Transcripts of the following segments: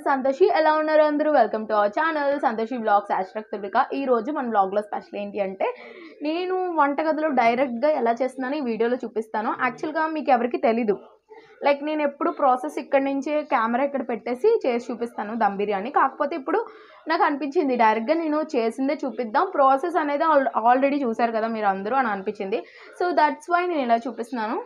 సంతోషి ఎలా ఉన్నారు అందరూ welcome to our channel Santoshi vlogs #tulvika ఈ రోజు మన వ్లాగ్ లో స్పెషల్ ఏంటి అంటే నేను వంటగదిలో డైరెక్ట్ గా ఎలా చేస్తున్నానో ఈ వీడియోలో చూపిస్తాను యాక్చువల్ గా మీకు ఎవరికి తెలీదు లైక్ నేను ఎప్పుడు ప్రాసెస్ ఇక్కడ నుంచి కెమెరా ఇక్కడ పెట్టేసి చేసి చూపిస్తాను దమ్ బిర్యానీ కాకపోతే ఇప్పుడు నాకు అనిపించింది డైరెక్ట్ గా నేను చేసిందే చూపిద్దాం ప్రాసెస్ అనేది ఆల్రెడీ చూశారు కదా మీరు అందరూ అని అనిపించింది సో దట్స్ వై నేను ఇలా చూపిస్తున్నాను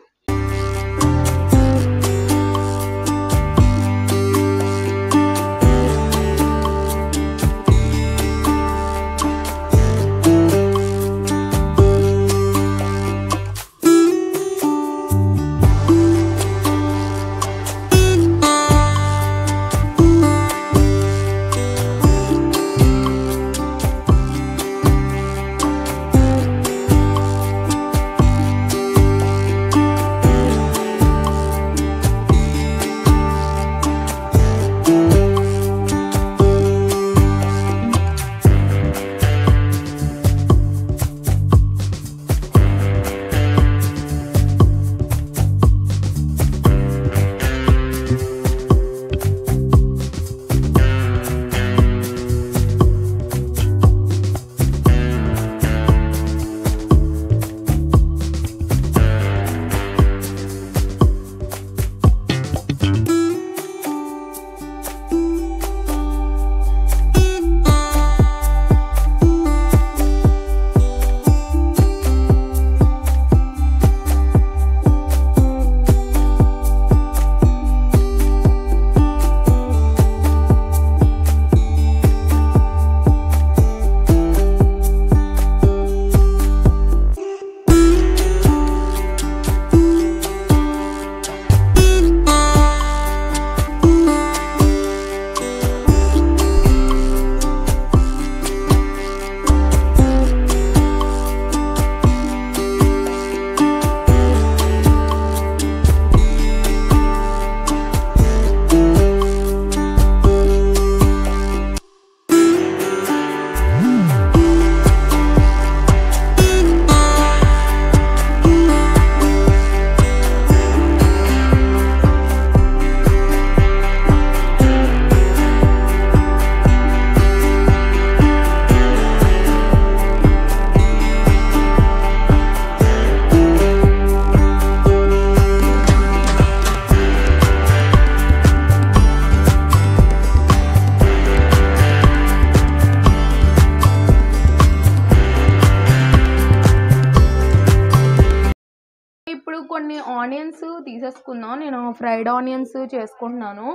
కొన్ని ఆనియన్స్ తీసేసుకుందాం నేను ఫ్రైడ్ ఆనియన్స్ చేసుకుంటున్నాను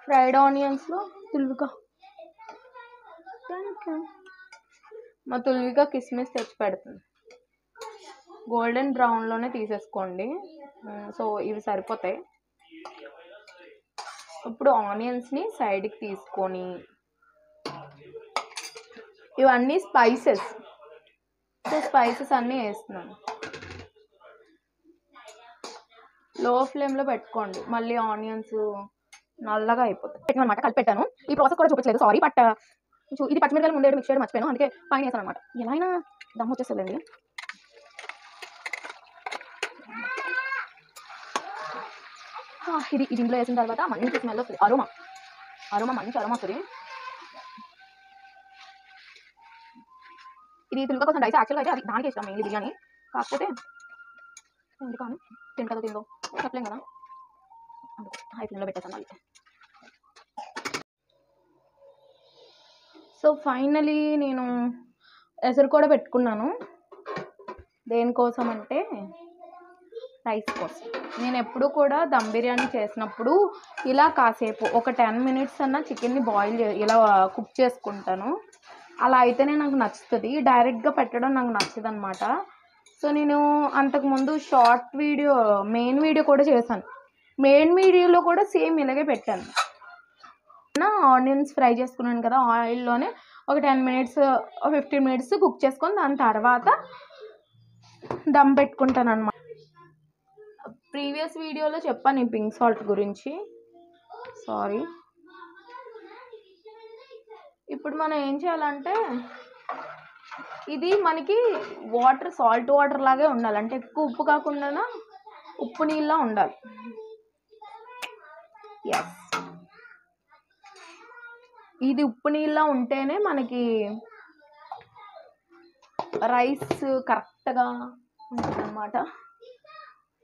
ఫ్రైడ్ ఆనియన్స్ లో తుల్విక మా తుల్విక కిస్మిస్ తెచ్చి పెడుతుంది గోల్డెన్ బ్రౌన్ లోనే తీసేసుకోండి సో ఇవి సరిపోతాయి ఇప్పుడు ఆనియన్స్ ని సైడ్ కి తీసుకొని ఇవన్నీ స్పైసెస్ సో స్పైసెస్ అన్నీ వేస్తున్నాను లో ఫ్లేమ్ లో పెట్టుకోండి మళ్ళీ ఆనియన్స్ నల్లగా అయిపోతాయి అనమాట కలిపెట్టాను ఈ ప్రాసెస్ కూడా చూపించలేదు సారీ బట్ ఇది పచ్చిమిరకాయలు ముందే మిక్స్ చేయడం మర్చిపోయాను అందుకే పైన వేసాను అనమాట ఎలా అయినా దమ్ వచ్చేస్తుందండి ఇది ఇందులో వేసిన తర్వాత మంచి స్మెల్ వస్తుంది అరోమా మంచి అరోమా వస్తుంది ఇది తుల్విక కోసం రైస్ యాక్చువల్గా అయితే అది దానికి ఇష్టం మెయిన్లీ బిర్యానీ కాకపోతే ఎందుకు కానీ తింటుందో తిందో చెప్పలేం కదా హై ఫ్లేమ్లో పెట్టేసాను మళ్ళీ సో ఫైనలీ నేను ఎసరు కూడా పెట్టుకున్నాను దేనికోసం అంటే రైస్ కోసం నేను ఎప్పుడు కూడా దమ్ బిర్యానీ చేసినప్పుడు ఇలా కాసేపు ఒక 10 minutes అన్నా చికెన్ని బాయిల్ ఇలా కుక్ చేసుకుంటాను అలా అయితేనే నాకు నచ్చుతుంది డైరెక్ట్గా పెట్టడం నాకు నచ్చదు అనమాట సో నేను అంతకుముందు షార్ట్ వీడియో మెయిన్ వీడియో కూడా చేశాను మెయిన్ వీడియోలో కూడా సేమ్ ఇలాగే పెట్టాను ఆనియన్స్ ఫ్రై చేసుకున్నాను కదా ఆయిల్లోనే ఒక 10 minutes 15 minutes కుక్ చేసుకొని దాని తర్వాత దమ్ పెట్టుకుంటాను అనమాట ప్రీవియస్ వీడియోలో చెప్పాను ఈ పింక్ సాల్ట్ గురించి సారీ ఇప్పుడు మనం ఏం చేయాలంటే ఇది మనకి వాటర్ సాల్ట్ వాటర్ లాగే ఉండాలి అంటే ఎక్కువ ఉప్పు కాకుండా ఉప్పు నీళ్ళ ఉండాలి. yes ఇది ఉప్పు నీళ్ళ ఉంటేనే మనకి రైస్ కరెక్ట్గా ఉంటుంది అన్నమాట.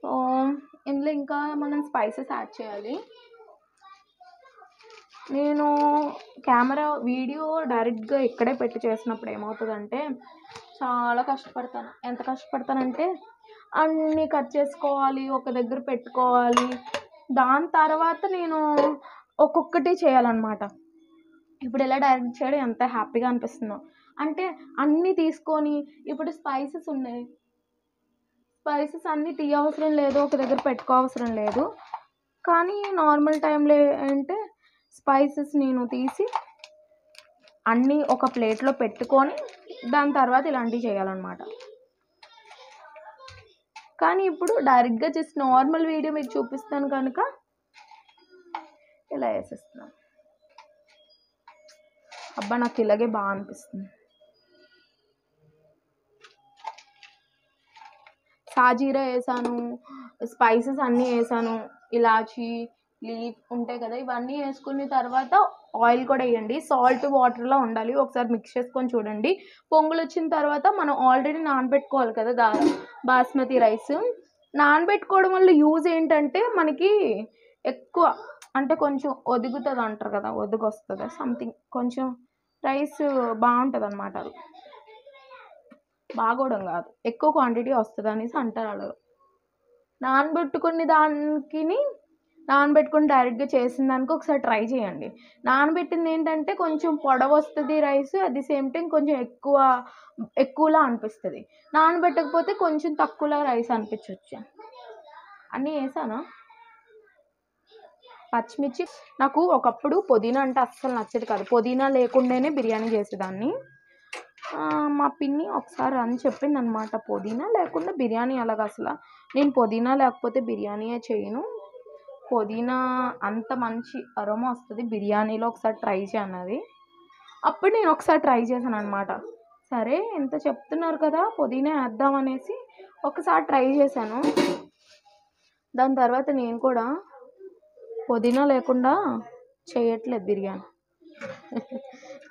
సో ఇందులో ఇంకా మనం స్పైసెస్ యాడ్ చేయాలి. నేను కెమెరా వీడియో డైరెక్ట్గా ఇక్కడే పెట్టి చేసినప్పుడు ఏమవుతుందంటే చాలా కష్టపడతాను. ఎంత కష్టపడతానంటే అన్నీ కట్ చేసుకోవాలి, ఒక దగ్గర పెట్టుకోవాలి, దాని తర్వాత నేను ఒక్కొక్కటి చేయాలన్నమాట. ఇప్పుడు ఇలా డైరెక్ట్ చేయడం ఎంత హ్యాపీగా అనిపిస్తుందో. అంటే అన్నీ తీసుకొని ఇప్పుడు స్పైసెస్ ఉన్నాయి, స్పైసెస్ అన్నీ తీయవసరం లేదు, ఒక దగ్గర పెట్టుకోవసరం లేదు. కానీ నార్మల్ టైంలో అంటే స్పైసెస్ నేను తీసి అన్నీ ఒక ప్లేట్లో పెట్టుకొని దాని తర్వాత ఇలాంటివి చేయాలన్నమాట. కానీ ఇప్పుడు డైరెక్ట్గా జస్ట్ నార్మల్ వీడియో మీకు చూపిస్తాను కనుక ఇలా వేసేస్తున్నాను. అబ్బా నాకు ఇలాగే బాగా అనిపిస్తుంది. సాజీరా వేసాను, స్పైసెస్ అన్నీ వేసాను, ఇలాచీ లీఫ్ ఉంటాయి కదా, ఇవన్నీ వేసుకున్న తర్వాత ఆయిల్ కూడా వేయండి. సాల్ట్ వాటర్లో ఉండాలి, ఒకసారి మిక్స్ చేసుకొని చూడండి. పొంగులు వచ్చిన తర్వాత మనం ఆల్రెడీ నానబెట్టుకోవాలి కదా బాస్మతి రైస్. నానబెట్టుకోవడం వల్ల యూజ్ ఏంటంటే మనకి ఎక్కువ అంటే కొంచెం ఒదుగుతుంది అంటారు కదా, ఒదుగు వస్తుంది సంథింగ్, కొంచెం రైస్ బాగుంటుంది అన్నమాట. అది బాగోవడం కాదు, ఎక్కువ క్వాంటిటీ వస్తుంది అనేసి అంటారు అలా. నానబెట్టుకుని డైరెక్ట్గా చేసిన దానికి ఒకసారి ట్రై చేయండి. నానబెట్టింది ఏంటంటే కొంచెం పొడవు వస్తుంది rice, at the same time కొంచెం ఎక్కువలా అనిపిస్తుంది. నానబెట్టకపోతే కొంచెం తక్కువలా రైస్ అనిపించవచ్చు. అన్నీ వేసానా? పచ్చిమిర్చి, నాకు ఒకప్పుడు పుదీనా అంటే అస్సలు నచ్చేది కాదు. పుదీనా లేకుండానే బిర్యానీ చేసేదాన్ని. మా పిన్ని ఒకసారి అని చెప్పింది అనమాట, పుదీనా లేకుండా బిర్యానీ ఎలాగ, అసలు నేను పుదీనా లేకపోతే బిర్యానీయే చేయను, పుదీనా అంత మంచి అరోమా వస్తుంది బిర్యానీలో, ఒకసారి ట్రై చేయన్నది. అప్పుడు నేను ఒకసారి ట్రై చేశాను అనమాట. సరే ఎంత చెప్తున్నారు కదా పుదీనా వేద్దాం అనేసి ఒకసారి ట్రై చేశాను. దాని తర్వాత నేను కూడా పుదీనా లేకుండా చేయట్లేదు బిర్యానీ.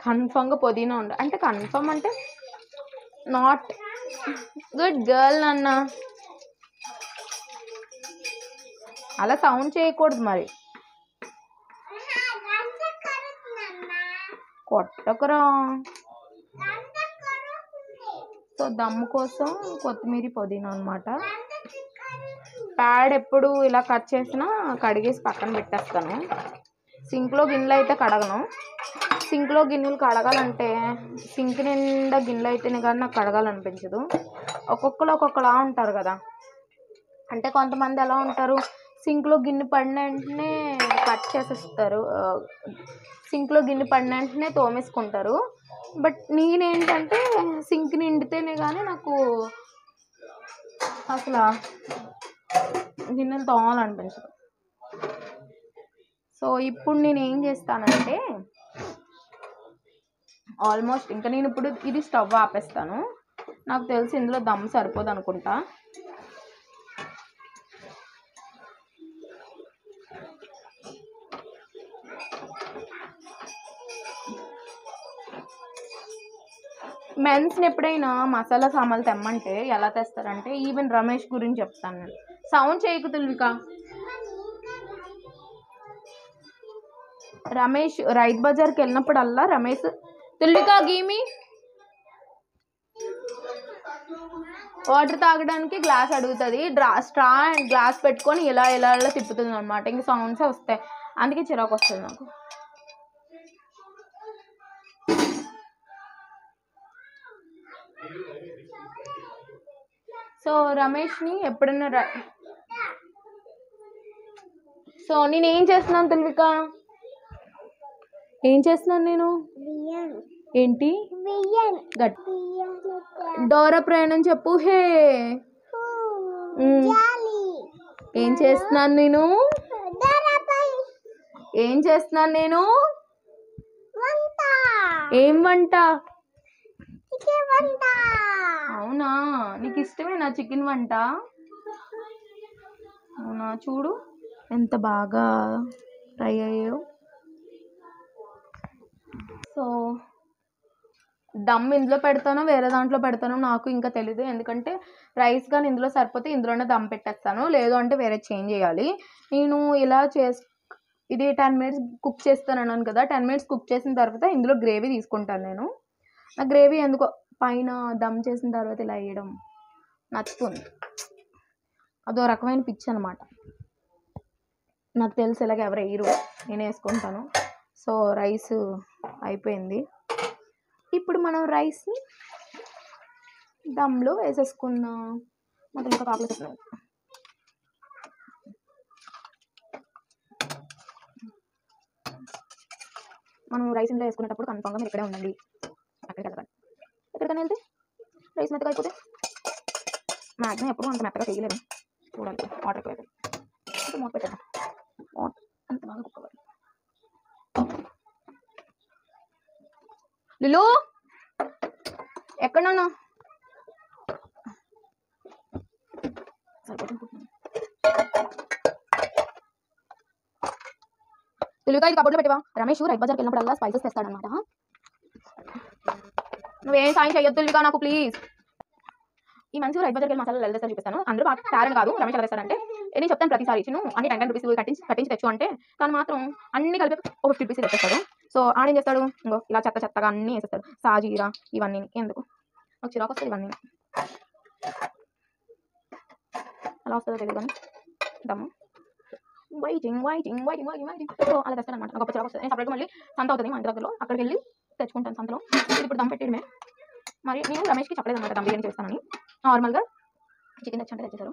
కన్ఫామ్గా పుదీనా ఉండాలి. అంటే కన్ఫామ్ అంటే నాట్ గుడ్ గర్ల్ నాన్న, అలా సౌండ్ చేయకూడదు మరి, కొట్టకురా. సో దమ్ము కోసం కొత్తిమీర పుదీనా అనమాట. ప్యాడ్ ఎప్పుడు ఇలా కట్ చేసినా కడిగేసి పక్కన పెట్టేస్తాను. సింక్లో గిన్నెలు అయితే కడగను. సింక్లో గిన్నెలు కడగాలంటే సింక్ నిండా గిన్నెలు అయితేనే కానీ నాకు కడగాలనిపించదు. ఒక్కొక్కరు ఒక్కొక్కలా ఉంటారు కదా. అంటే కొంతమంది ఎలా ఉంటారు, సింక్లో గిన్నె పడిన వెంటనే కట్ చేసేస్తారు, సింక్లో గిన్నె పడిన వెంటనే తోమేసుకుంటారు. బట్ నేనేంటంటే సింక్ నిండితేనే కానీ నాకు అసలు గిన్నెలు తోమాలనిపించదు. సో ఇప్పుడు నేను ఏం చేస్తానంటే ఆల్మోస్ట్ ఇంకా నేను ఇప్పుడు ఇది స్టవ్ ఆపేస్తాను. నాకు తెలిసి ఇందులో దమ్ సరిపోదు అనుకుంటా. మెన్స్ని ఎప్పుడైనా మసాలా సామాన్లు తెమ్మంటే ఎలా తెస్తారంటే, ఈవెన్ రమేష్ గురించి చెప్తాను నేను. సౌండ్ చేయకు తుల్విక. రమేష్ రైతు బజార్కి వెళ్ళినప్పుడల్లా రమేష్, తుల్విక గీమి వాటర్ తాగడానికి గ్లాస్ అడుగుతుంది, స్ట్రా అండ్ గ్లాస్ పెట్టుకొని ఇలా ఇలా ఇలా తిప్పుతుంది అనమాట. ఇంక సౌండ్సే వస్తాయి, అందుకే చిరాకు వస్తుంది నాకు. సో రమేష్ని ఎప్పుడన్నా సో నేనేం చేస్తున్నాను తుల్విక, ఏం చేస్తున్నాను నేను, ఏంటి డోరా ప్రయాణం చెప్పు. హే ఏం చేస్తున్నాను నేను, ఏం చేస్తున్నాను నేను, ఏం వంట, అవునా నీకు ఇష్టమేనా చికెన్ వంట, అవునా చూడు ఎంత బాగా ఫ్రై అయ్యాయో. సో దమ్ ఇందులో పెడతానో వేరే దాంట్లో పెడతానో నాకు ఇంకా తెలీదు. ఎందుకంటే రైస్ కానీ ఇందులో సరిపోతే ఇందులోనే దమ్ పెట్టేస్తాను, లేదు అంటే వేరే చేంజ్ చేయాలి. నేను ఇలా ఇది 10 మినిట్స్ కుక్ చేస్తానన్నాను కదా. 10 మినిట్స్ కుక్ చేసిన తర్వాత ఇందులో గ్రేవీ తీసుకుంటాను నేను. నా గ్రేవీ ఎందుకో పైన దమ్ చేసిన తర్వాత ఇలా వేయడం నచ్చుతుంది. అదో రకమైన పిచ్చి అనమాట. నాకు తెలుసు ఇలాగ ఎవరు వేయరు, నేను వేసుకుంటాను. సో రైస్ అయిపోయింది. ఇప్పుడు మనం రైస్ని దమ్లో వేసేసుకుందాం. మొత్తం ఇంకా కాకలేస్తున్నాం. మనం రైస్ ఇంట్లో వేసుకునేటప్పుడు కన్ఫామ్గా మీరు ఇక్కడే ఉండండి. అక్కడికి వెళ్ళకండి. ఎక్కడికైనా వెళ్తే రైస్ మెత్తగా అయిపోతే మ్యాక్సిమం ఎప్పుడు అంత మెత్తగా చేయలేము. చూడాలి వాటర్ ఎక్కువ అయిపోయి ఇంకా మూత పెట్టేద్దాం. అంత బాగా కుక్ అవ్వాలి. లిలు ఎక్కడన్నా సరిపోతుంది. తెలుగుగా ఇది కబోర్డ్లో పెట్టేవా? రమేష్ రైతు బజార్కి వెళ్ళినప్పుడల్లా స్పైసెస్ తెస్తాడనమాట. నువ్వేం సాయం చేయొద్దు తెలుగుగా నాకు ప్లీజ్. ఈ మంచి రైతు బజార్కి వెళ్ళి మసాలా తెస్తాను చూపిస్తాను. అందరూ తారని కాదు, రమేష్ ఎలా తెస్తాడంటే నేను చెప్తాను ప్రతిసారి అన్ని 10 రూపీస్ కట్టించి తెచ్చు అంటే తను మాత్రం అన్ని కలిపి 50 రూపీస్ తెచ్చేస్తాడు. సో ఆడేం చేస్తాడు, ఇంకో ఇలా చెత్తగా అన్నీ వేసేస్తాడు. సాజీరా ఇవన్నీ ఎందుకు ఒక చిరాకు వస్తుంది. ఇవన్నీ అలా వస్తుందో తెలియదు కానీ దమ్ము వైటింగ్ సో అలా తెస్తాను అనమాట. నాకు ఒక చిరాకు వస్తుంది. నేను సపరేట్గా మళ్ళీ సంత అవుతుంది మా ఇంటి దగ్గరలో, అక్కడికి వెళ్ళి తెచ్చుకుంటాను సంతలో. ఇప్పుడు దమ్ పెట్టేయడమే. మరి నేను రమేష్కి చెప్పలేదు అనమాట దమ్ బిర్యానీ చేస్తానని. నార్మల్గా చికెన్ తెచ్చంటే తెచ్చేసారు.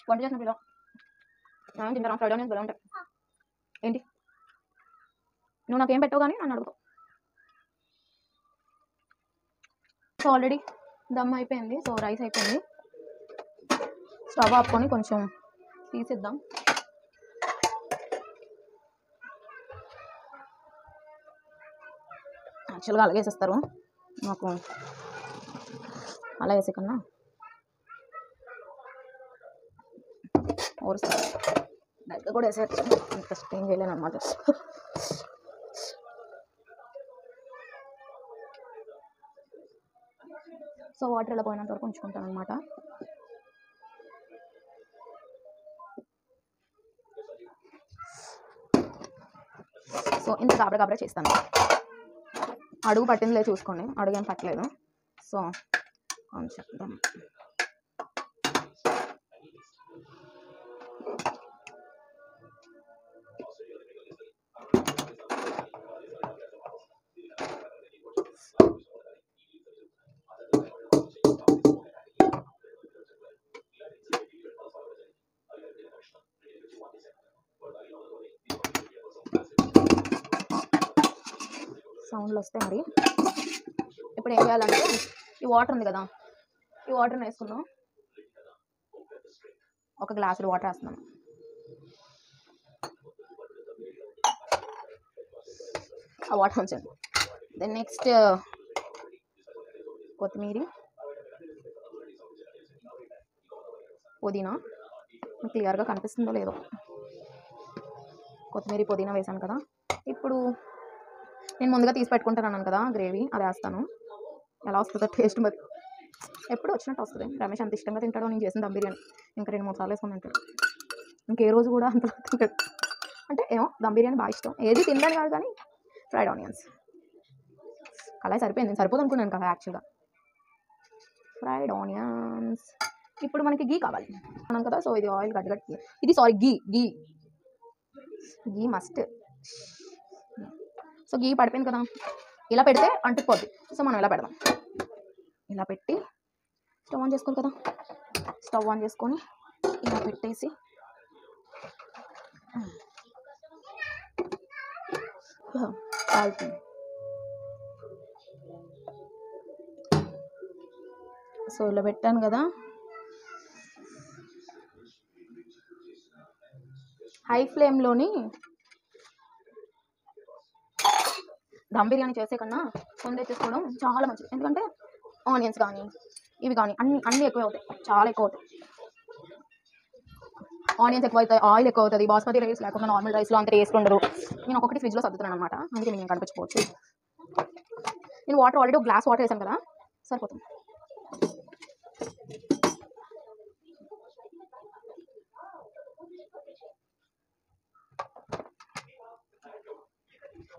వంట చేసిన పిల్ల నేను తింటాను. ఫ్రైడ్ ఆనియన్స్ బాగా ఉంటాయి. ఏంటి నువ్వు నాకేం పెట్టావు కానీ నన్ను అడుగుతావు. సో ఆల్రెడీ దమ్ అయిపోయింది. సో రైస్ అయిపోయింది. స్టవ్ ఆపుకొని కొంచెం తీసిద్దాం. యాక్చువల్గా అలాగే వేసేస్తారు, నాకు అలా వేసే కన్నా ఓరుస్తారు. డైరెక్ట్గా కూడా వేసేయచ్చు, అంత స్ట్రెయిన్ చేయలేను అనమాట. సో వాటర్ ఇలా పోయినంత వరకు ఉంచుకుంటాను అనమాట. సో ఇంత గాబరా చేస్తాను. అడుగు పట్టిందిలే చూసుకోండి, అడుగు ఏం పట్టలేదు. సో కొంచెం సౌండ్లు వస్తాయి. మరి ఇప్పుడు ఏం చేయాలంటే ఈ వాటర్ ఉంది కదా, ఈ వాటర్ని వేసుకున్నాం. ఒక గ్లాసుడు వాటర్ వేస్తున్నాను. ఆ వాటర్ ఉంచండి. దెన్ నెక్స్ట్ కొత్తిమీర, పుదీనా. క్లియర్గా కనిపిస్తుందో లేదో, కొత్తిమీర పుదీనా వేసాను కదా. ఇప్పుడు నేను ముందుగా తీసి పెట్టుకుంటాను కదా గ్రేవీ, అది వేస్తాను. ఎలా వస్తుందో టేస్ట్ మరి ఎప్పుడు వచ్చినట్టు వస్తుంది. రమేష్ అంత ఇష్టంగా తింటాడో నేను చేసిన దమ్ బిర్యానీ. ఇంకా 2-3 సార్లు వేసుకొని తింటాడు. ఇంకే రోజు కూడా అంత తింటాడు. అంటే ఏమో దమ్ బిర్యానీ బాగా ఇష్టం. ఏది తినడానికి కాదు కానీ ఫ్రైడ్ ఆనియన్స్ అలా సరిపోయింది. నేను సరిపోదు అనుకున్నాను కదా యాక్చువల్గా. Fried onions. ఇప్పుడు మనకి గీ కావాలి అన్నాం కదా. సో ఇది ఆయిల్ గట్టి ఇది గీ మస్ట్. సో గీ పడిపోయింది కదా, ఇలా పెడితే అంటుకుపోద్ది. సో మనం ఇలా పెడదాం. ఇలా పెట్టి స్టవ్ ఆన్ చేసుకోవాలి కదా. స్టవ్ ఆన్ చేసుకొని ఇలా పెట్టేసి కాలుతుంది. సో ఇలా పెట్టాను కదా. హై ఫ్లేమ్లోని దమ్ బిర్యానీ చేసే కన్నా కొంచెం చేసుకోవడం చాలా మంచిది. ఎందుకంటే ఆనియన్స్ కానీ ఇవి కానీ అన్నీ ఎక్కువ అవుతాయి, చాలా ఎక్కువ అవుతాయి. ఆనియన్స్ ఎక్కువ అవుతాయి, ఆయిల్ ఎక్కువ అవుతుంది. బాస్మతి రైస్ లేకుండా నార్మల్ రైస్లో అంత టేస్ట్ ఉండదు. నేను ఒక్కొక్కటి ఫ్రిడ్జ్లో సర్దుతున్నాను అనమాట, అందుకే నేను కనిపించుకోవచ్చు. నేను వాటర్ ఆల్రెడీ ఒక గ్లాస్ వాటర్ వేసాను కదా, సరిపోతుంది.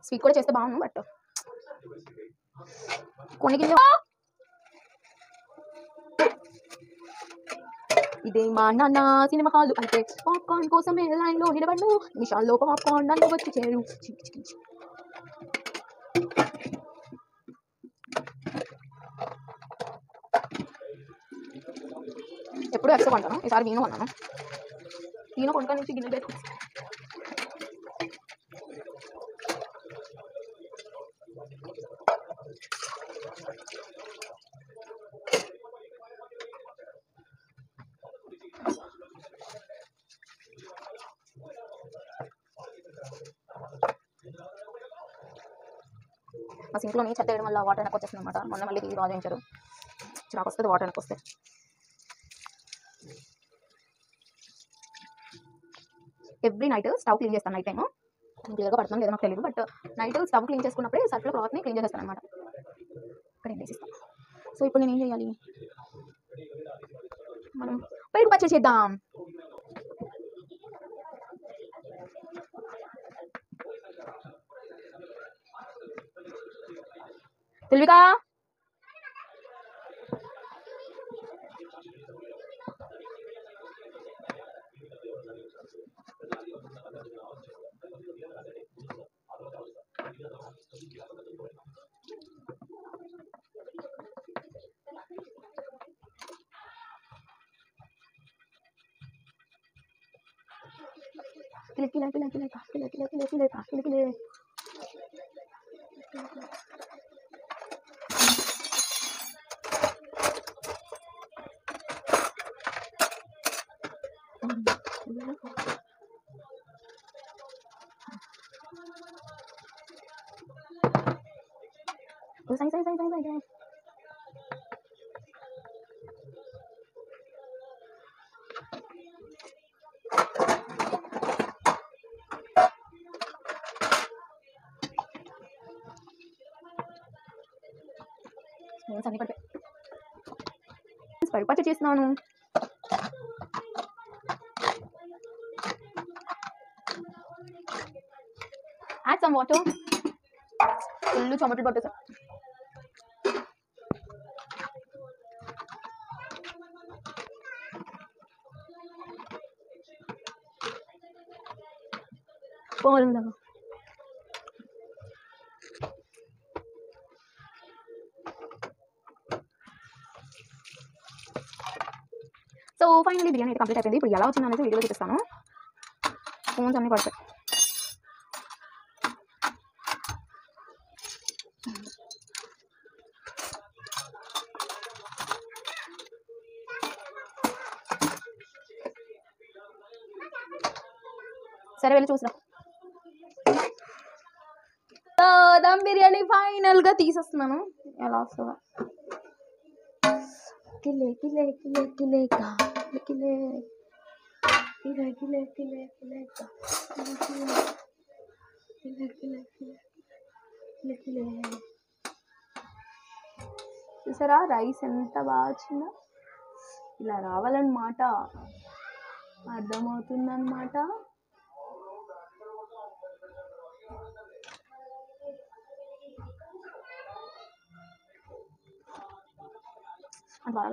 స్వీట్ కూడా చేస్తే బాగుంది, బట్ కొన్ని గిన్నె ఇదే మా నాన్న సినిమా హాల్ అయితే పాప్కార్న్ కోసమే లైన్లో నిలబడు, నిమిషాల్లో పాప్కార్న్ నన్ను వచ్చి చేరు. ఎప్పుడు ఎక్స్ట్రా కొంటాను, ఈసారి వీణు కొన్నాను. వీణు కొనుక్కొని నుంచి గిన్నె పెట్టుకు మా సింక్లోని చెత్త వేయడం వల్ల వాటర్ వెనక్కి వచ్చేస్తుంది అనమాట. మొన్న మళ్ళీ బాగా చేయించారు, చిరాకు వస్తుంది వాటర్ వెనక్కి వస్తే. ఎవ్రీ నైట్ స్టవ్ క్లీన్ చేస్తాను. నైట్ టైము క్లియర్గా పడుతుంది లేదో నాకు తెలియదు, బట్ నైట్ స్టవ్ క్లీన్ చేసుకున్నప్పుడే సర్ఫ్లో క్లాత్ని క్లీన్ చేసేస్తాను అనమాట. ఇక్కడ వేసేస్తాను. సో ఇప్పుడు నేను ఏం చేయాలి, మనం పెరుగు పచ్చడి చేద్దాం. తెలివిగా సై స్పూన్స్ అన్ని పడిపోయి పచ్చి చేస్తున్నాను. Add some water. ఫుల్ చెమటలు పట్టేసా. సో ఫైనల్లీ బిర్యానీ అయితే కంప్లీట్ అయిపోయింది. ఇప్పుడు ఎలా వచ్చింది అనేది వీడియోలో చూపిస్తాను. స్పూన్స్ అన్నీ పడతాయి. సరే వెళ్ళి చూసిరా. దమ్ బిర్యానీ ఫైనల్గా తీసేస్తున్నాను. ఎలా వస్తుందా, కిలే కిలే కిలే కిలే కా కిలే కిలే కిలే కిలే కిలే కా కిలే కిలే కిలే కిలే. చూసారా రైస్ ఎంత బాగా వచ్చిందో. ఇలా రావాలన్నమాట, అర్థమవుతుందన్నమాట. అది బాగా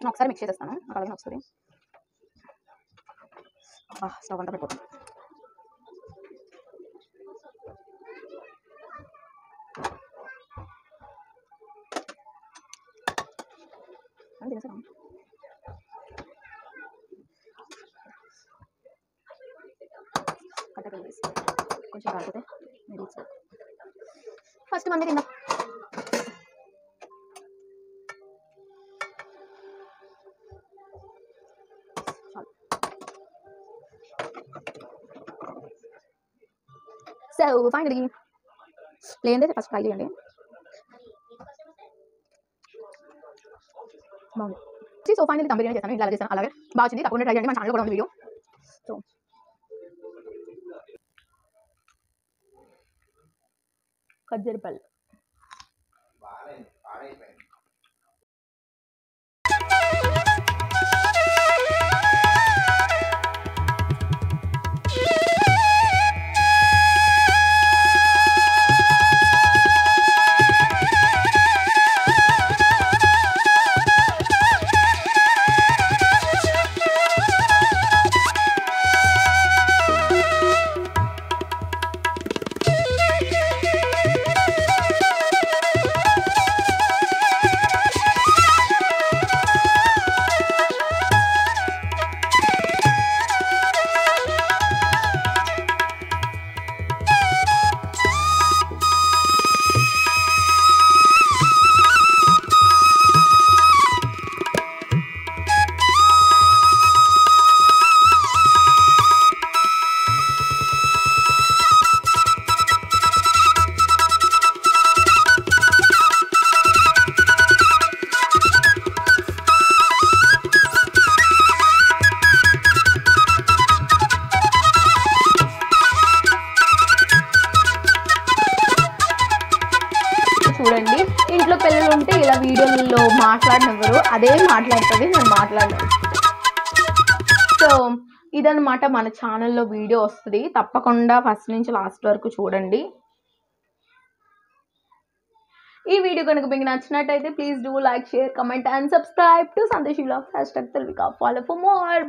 నేను ఒకసారి మిక్స్ చేసేస్తాను, నాకు అలాగే వస్తుంది. స్టవ్ అంతా పెట్టిపోతుంది. అని తినేసాను. కట్టెలు వేసి కొంచెం కాకపోతే మీరు ఫస్ట్ మంది తిందాం. సో ఫైనలీ ప్లేన్ అయితే ఫస్ట్ ట్రై చేయండి. బాగుంది. సో ఫైనలీ దమ్ బిర్యానీ చేశాను, ఇలా చేశాను, అలాగే బాగా వచ్చింది. తప్పకుండా ట్రై చేయండి, మన ఛానల్ కూడా ఉంది వీడియో. సో ఖజ్జరిపల్లి చూడండి. ఇంట్లో పిల్లలు ఉంటే ఇలా వీడియోలలో మాట్లాడినవ్వరు, అదే మాట్లాడుతుంది, నేను మాట్లాడను. సో ఇదన్నమాట మన ఛానల్లో వీడియో వస్తుంది, తప్పకుండా ఫస్ట్ నుంచి లాస్ట్ వరకు చూడండి. ఈ వీడియో కనుక మీకు నచ్చినట్టయితే please do like, share, comment and subscribe to Sandesh vlogs #తెలువిక. Follow for more.